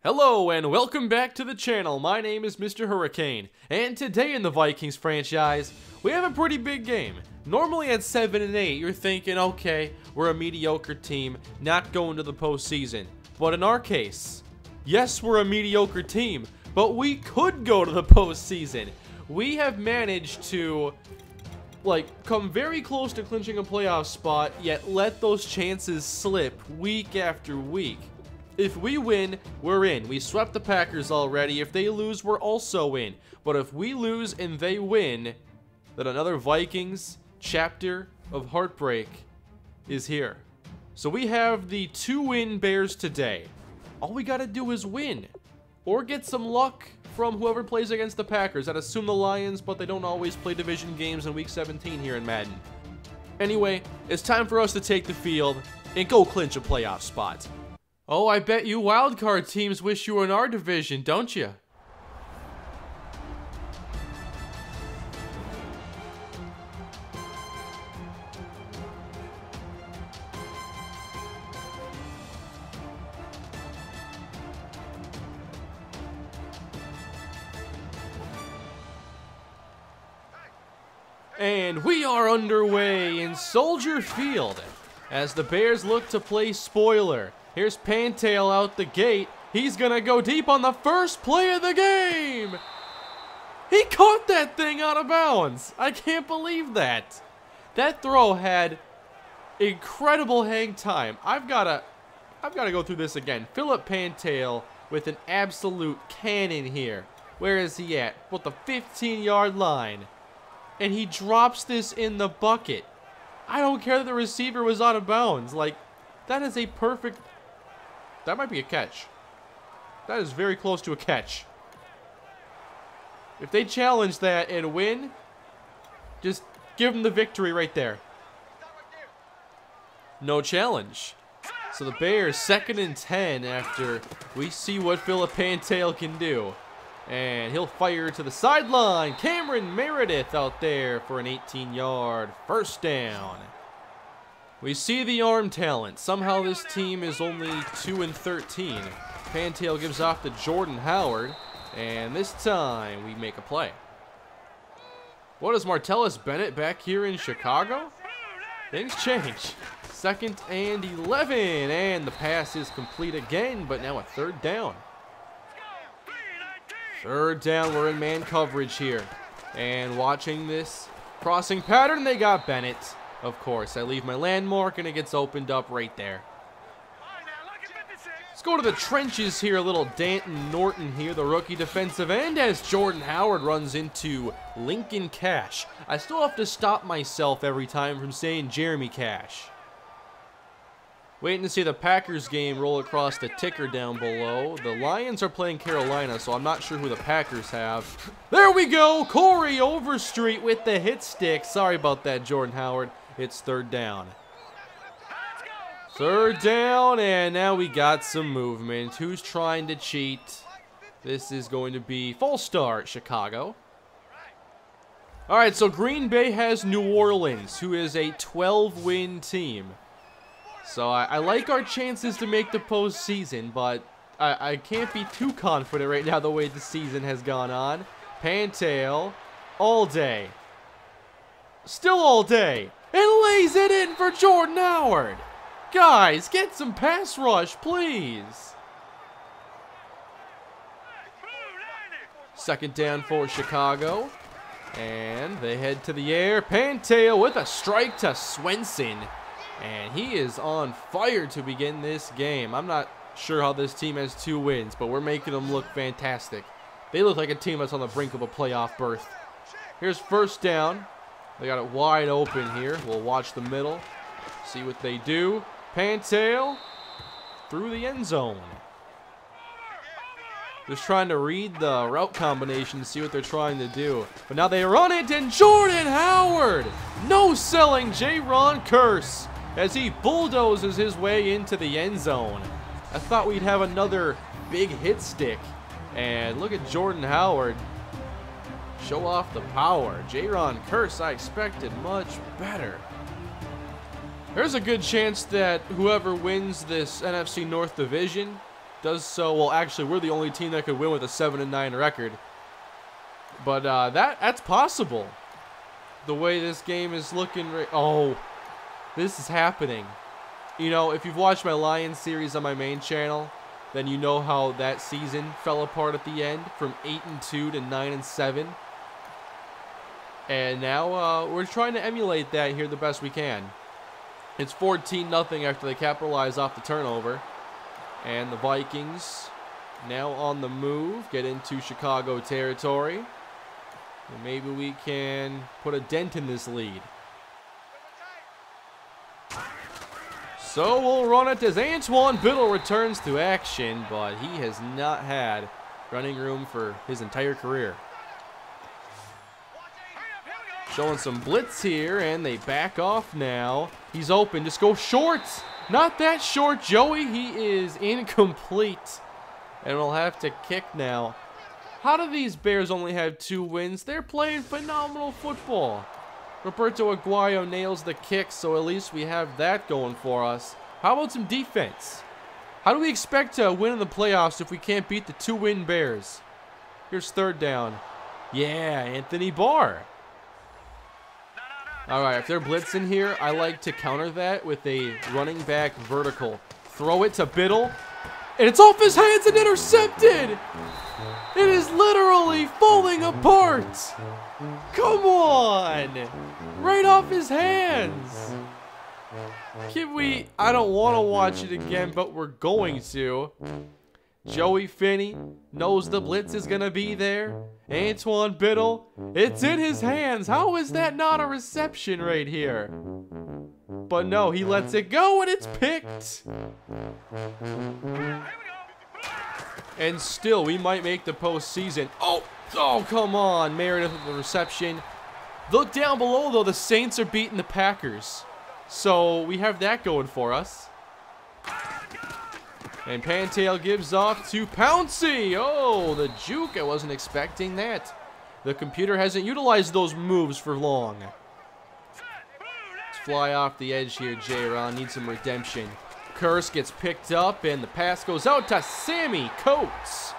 Hello and welcome back to the channel. My name is Mr. Hurricane, and today in the Vikings franchise, we have a pretty big game. Normally at 7-8, you're thinking, okay, we're a mediocre team, not going to the postseason. But in our case, yes, we're a mediocre team, but we could go to the postseason. We have managed to, come very close to clinching a playoff spot, yet let those chances slip week after week. If we win, we're in. We swept the Packers already. If they lose, we're also in. But if we lose and they win, then another Vikings chapter of heartbreak is here. So we have the 2-win Bears today. All we gotta do is win. Or get some luck from whoever plays against the Packers. I'd assume the Lions, but they don't always play division games in Week 17 here in Madden. Anyway, it's time for us to take the field and go clinch a playoff spot. Oh, I bet you wildcard teams wish you were in our division, don't you? And we are underway in Soldier Field as the Bears look to play spoiler. Here's Pantail out the gate. He's gonna go deep on the first play of the game. He caught that thing out of bounds. I can't believe that. That throw had incredible hang time. I've gotta go through this again. Philip Pantail with an absolute cannon here. Where is he at? About the 15-yard line. And he drops this in the bucket. I don't care that the receiver was out of bounds. That is a perfect... That might be a catch. That is very close to a catch. If they challenge that and win, just give them the victory right there. No challenge. So the Bears 2nd and 10 after we see what Philip Pantail can do. And he'll fire to the sideline. Cameron Meredith out there for an 18-yard first down. We see the arm talent. Somehow this team is only 2-13. Pantail gives off to Jordan Howard, and this time we make a play. What is Martellus Bennett back here in Chicago? Things change. 2nd and 11, and the pass is complete again, but now a 3rd down. 3rd down, we're in man coverage here. And watching this crossing pattern, they got Bennett. Of course, I leave my landmark and it gets opened up right there. Let's go to the trenches here. A little Danton Norton here, the rookie defensive end, as Jordan Howard runs into Lincoln Cash. I still have to stop myself every time from saying Jeremy Cash. Waiting to see the Packers game roll across the ticker down below. The Lions are playing Carolina, so I'm not sure who the Packers have. There we go! Corey Overstreet with the hit stick. Sorry about that, Jordan Howard. It's 3rd down. 3rd down, and now we got some movement. Who's trying to cheat? This is going to be false start, Chicago. Alright, so Green Bay has New Orleans, who is a 12-win team. So I like our chances to make the postseason, but I can't be too confident right now the way the season has gone on. Pantail, all day. Still all day. And lays it in for Jordan Howard. Guys, get some pass rush, please. 2nd down for Chicago. And they head to the air. Pantail with a strike to Swenson. And he is on fire to begin this game. I'm not sure how this team has 2 wins, but we're making them look fantastic. They look like a team that's on the brink of a playoff berth. Here's 1st down. They got it wide open here. We'll watch the middle, see what they do. Pantail through the end zone. Just trying to read the route combination, see what they're trying to do. But now they run it, and Jordan Howard! No selling J-Ron Curse as he bulldozes his way into the end zone. I thought we'd have another big hit stick. And look at Jordan Howard show off the power. J-Ron Curse, I expected much better. There's a good chance that whoever wins this NFC North division does so. Well, actually, we're the only team that could win with a 7-9 record. But that's possible. The way this game is looking. Oh, this is happening. You know, if you've watched my Lions series on my main channel, then you know how that season fell apart at the end from 8-2 to 9-7. And now we're trying to emulate that here the best we can. It's 14-0 after they capitalize off the turnover. And the Vikings now on the move, get into Chicago territory. And maybe we can put a dent in this lead. So we'll run it as Antoine Biddle returns to action, but he has not had running room for his entire career. Showing some blitz here, and they back off now. He's open, just go short. Not that short, Joey. He is incomplete, and we'll have to kick now. How do these Bears only have 2 wins? They're playing phenomenal football. Roberto Aguayo nails the kick, so at least we have that going for us. How about some defense? How do we expect to win in the playoffs if we can't beat the 2-win Bears? Here's 3rd down. Yeah, Anthony Barr. All right, if they're blitzing here, I like to counter that with a running back vertical. Throw it to Biddle, and it's off his hands and intercepted. It is literally falling apart. Come on. Right off his hands. Can we? I don't want to watch it again, but we're going to. Joey Finney knows the blitz is going to be there. Antoine Biddle, it's in his hands. How is that not a reception right here? But no, he lets it go and it's picked. And still, we might make the postseason. Oh, come on. Meredith with the reception. Look down below, though. The Saints are beating the Packers. So we have that going for us. And Pantail gives off to Pouncey. Oh, the juke. I wasn't expecting that. The computer hasn't utilized those moves for long. Let's fly off the edge here, J-Ron. Need some redemption. Curse gets picked up, and the pass goes out to Sammy Coates.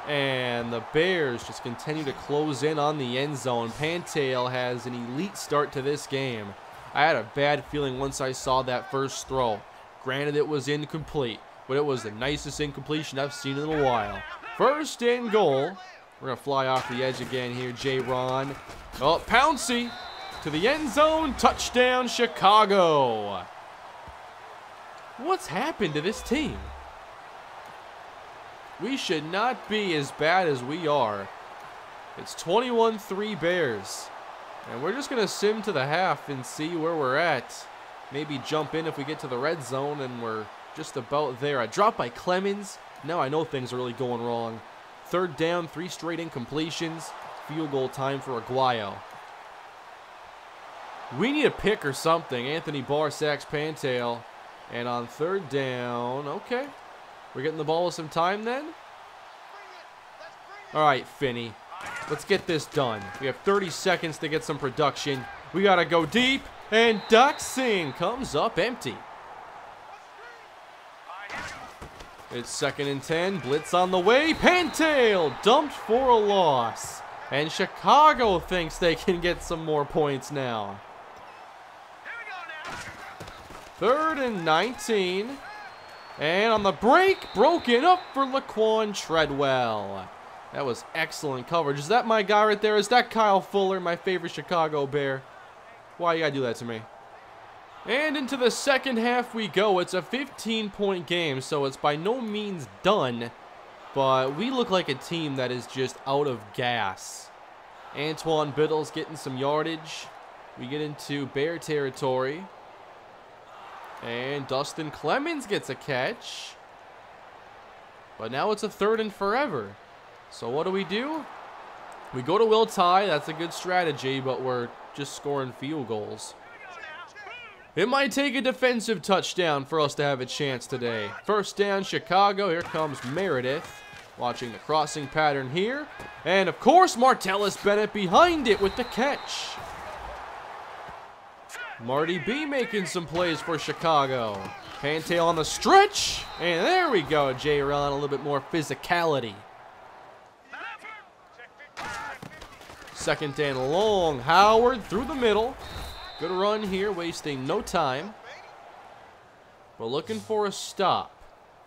And the Bears just continue to close in on the end zone. Pantail has an elite start to this game. I had a bad feeling once I saw that first throw. Granted, it was incomplete, but it was the nicest incompletion I've seen in a while. 1st and goal. We're going to fly off the edge again here, J-Ron. Oh, Pouncey to the end zone. Touchdown, Chicago. What's happened to this team? We should not be as bad as we are. It's 21-3 Bears. And we're just going to sim to the half and see where we're at. Maybe jump in if we get to the red zone, and we're just about there. I dropped by Clemens. Now I know things are really going wrong. 3rd down, 3 straight incompletions. Field goal time for Aguayo. We need a pick or something. Anthony Barr sacks Pantail. And on 3rd down, okay. We're getting the ball with some time then. All right, Finney. Let's get this done. We have 30 seconds to get some production. We got to go deep. And Doc Singh comes up empty. It's 2nd and 10. Blitz on the way. Pantail dumped for a loss. And Chicago thinks they can get some more points now. 3rd and 19. And on the break, broken up for Laquan Treadwell. That was excellent coverage. Is that my guy right there? Is that Kyle Fuller, my favorite Chicago Bear? Why you gotta do that to me? And into the 2nd half we go. It's a 15-point game, so it's by no means done. But we look like a team that is just out of gas. Antoine Biddle's getting some yardage. We get into Bear territory. And Dustin Clemens gets a catch. But now it's a 3rd and forever. So what do? We go to Will tie. That's a good strategy, but we're just scoring field goals. It might take a defensive touchdown for us to have a chance today. 1st down, Chicago. Here comes Meredith. Watching the crossing pattern here. And, of course, Martellus Bennett behind it with the catch. Marty B making some plays for Chicago. Pantail on the stretch. And there we go. J-Ron, a little bit more physicality. Second and long. Howard through the middle. Good run here, wasting no time. We're looking for a stop.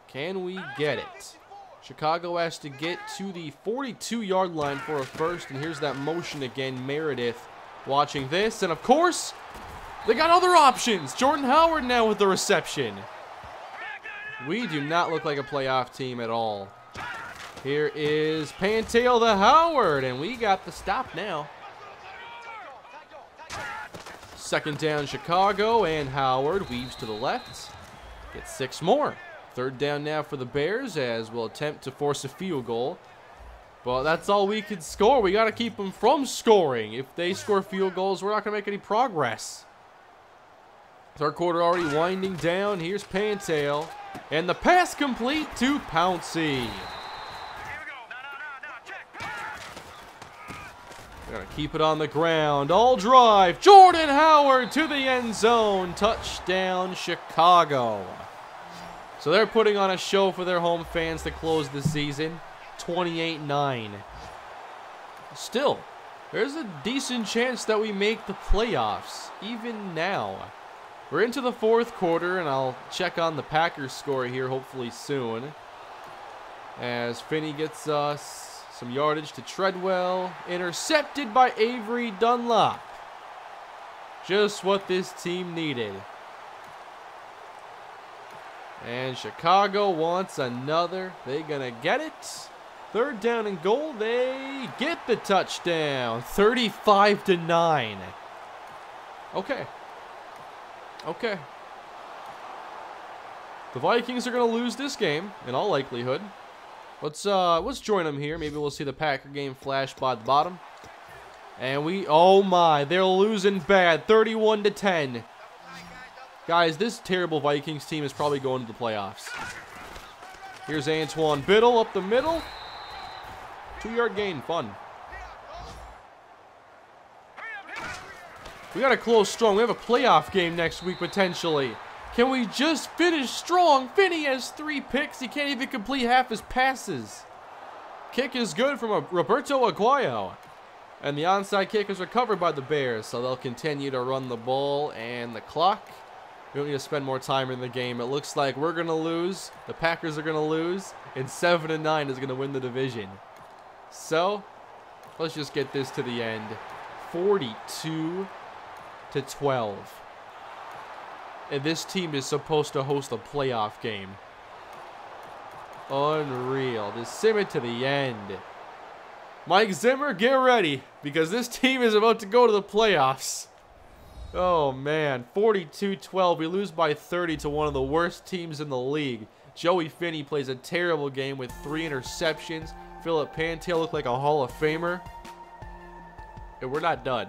Can we get it? Chicago has to get to the 42-yard line for a first. And here's that motion again. Meredith watching this. And, of course, they got other options. Jordan Howard now with the reception. We do not look like a playoff team at all. Here is Pantail to Howard, and we got the stop now. Second down, Chicago, and Howard weaves to the left. Gets 6 more. Third down now for the Bears, as we'll attempt to force a field goal. But that's all we can score. We got to keep them from scoring. If they score field goals, we're not going to make any progress. Third quarter already winding down. Here's Pantail. And the pass complete to Pouncey. Gonna keep it on the ground. All drive. Jordan Howard to the end zone. Touchdown, Chicago. So they're putting on a show for their home fans to close the season. 28-9. Still, there's a decent chance that we make the playoffs, even now. We're into the fourth quarter, and I'll check on the Packers score here hopefully soon. As Finney gets us some yardage to Treadwell. Intercepted by Avery Dunlop. Just what this team needed. And Chicago wants another. They gonna get it. Third down and goal. They get the touchdown. 35-9. Okay. Okay. The Vikings are gonna lose this game in all likelihood. Let's join them here. Maybe we'll see the Packer game flash by the bottom. And oh my, they're losing bad. 31-10. Guys, this terrible Vikings team is probably going to the playoffs. Here's Antoine Biddle up the middle. 2-yard gain, fun. We got to close strong. We have a playoff game next week potentially. Can we just finish strong? Finney has 3 picks. He can't even complete half his passes. Kick is good from Roberto Aguayo. And the onside kick is recovered by the Bears. So they'll continue to run the ball and the clock. We don't need to spend more time in the game. It looks like we're going to lose. The Packers are going to lose. And 7-9 is going to win the division. So let's just get this to the end. 42-12. And this team is supposed to host a playoff game. Unreal. Just sim it to the end. Mike Zimmer, get ready. Because this team is about to go to the playoffs. Oh, man. 42-12. We lose by 30 to one of the worst teams in the league. Joey Finney plays a terrible game with 3 interceptions. Philip Pantail looked like a Hall of Famer. And we're not done.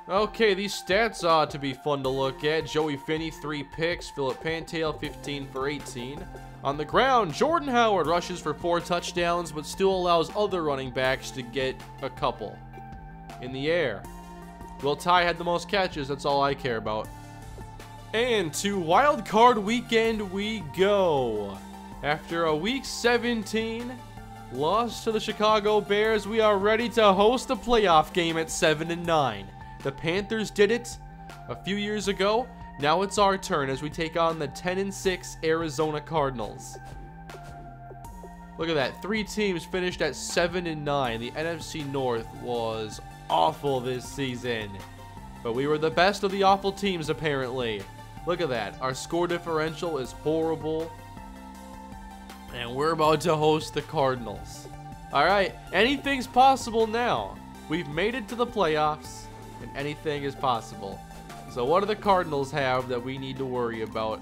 Okay, these stats ought to be fun to look at. Joey Finney, 3 picks. Philip Pantail, 15 for 18. On the ground, Jordan Howard rushes for 4 touchdowns, but still allows other running backs to get a couple. In the air, Will Ty had the most catches. That's all I care about. And to Wild Card Weekend we go. After a Week 17 loss to the Chicago Bears, we are ready to host a playoff game at 7-9. The Panthers did it a few years ago. Now it's our turn as we take on the 10-6 Arizona Cardinals. Look at that. 3 teams finished at 7-9. The NFC North was awful this season. But we were the best of the awful teams, apparently. Look at that. Our score differential is horrible. And we're about to host the Cardinals. Alright, anything's possible now. We've made it to the playoffs. And anything is possible. So what do the Cardinals have that we need to worry about?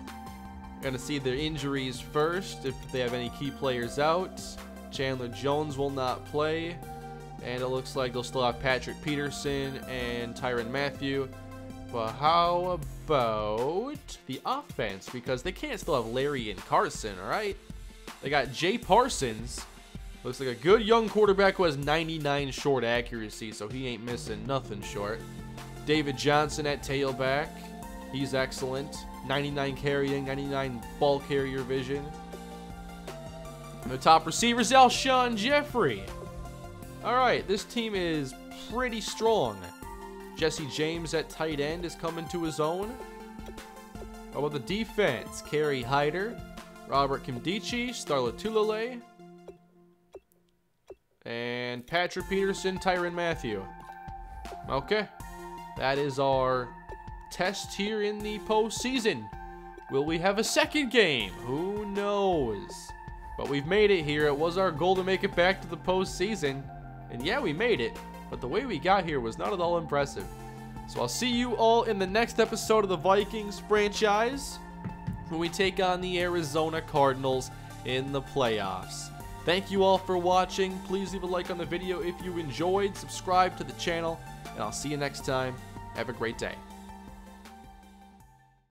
Gonna see their injuries first, if they have any key players out. Chandler Jones will not play. And it looks like they'll still have Patrick Peterson and Tyrann Mathieu. But how about the offense? Because they can't still have Larry and Carson, alright? They got Jay Parsons. Looks like a good young quarterback who has 99 short accuracy, so he ain't missing nothing short. David Johnson at tailback. He's excellent. 99 carrying, 99 ball carrier vision. And the top receivers, Alshon Jeffrey. Alright, this team is pretty strong. Jesse James at tight end is coming to his own. How about the defense? Kerry Hyder, Robert Kimdichie, Starla Tulele, and Patrick Peterson, Tyrann Mathieu. Okay, that is our test here in the postseason. Will we have a second game? Who knows? But we've made it here. It was our goal to make it back to the postseason. And yeah, we made it. But the way we got here was not at all impressive. So I'll see you all in the next episode of the Vikings franchise when we take on the Arizona Cardinals in the playoffs. Thank you all for watching. Please leave a like on the video if you enjoyed. Subscribe to the channel. And I'll see you next time. Have a great day.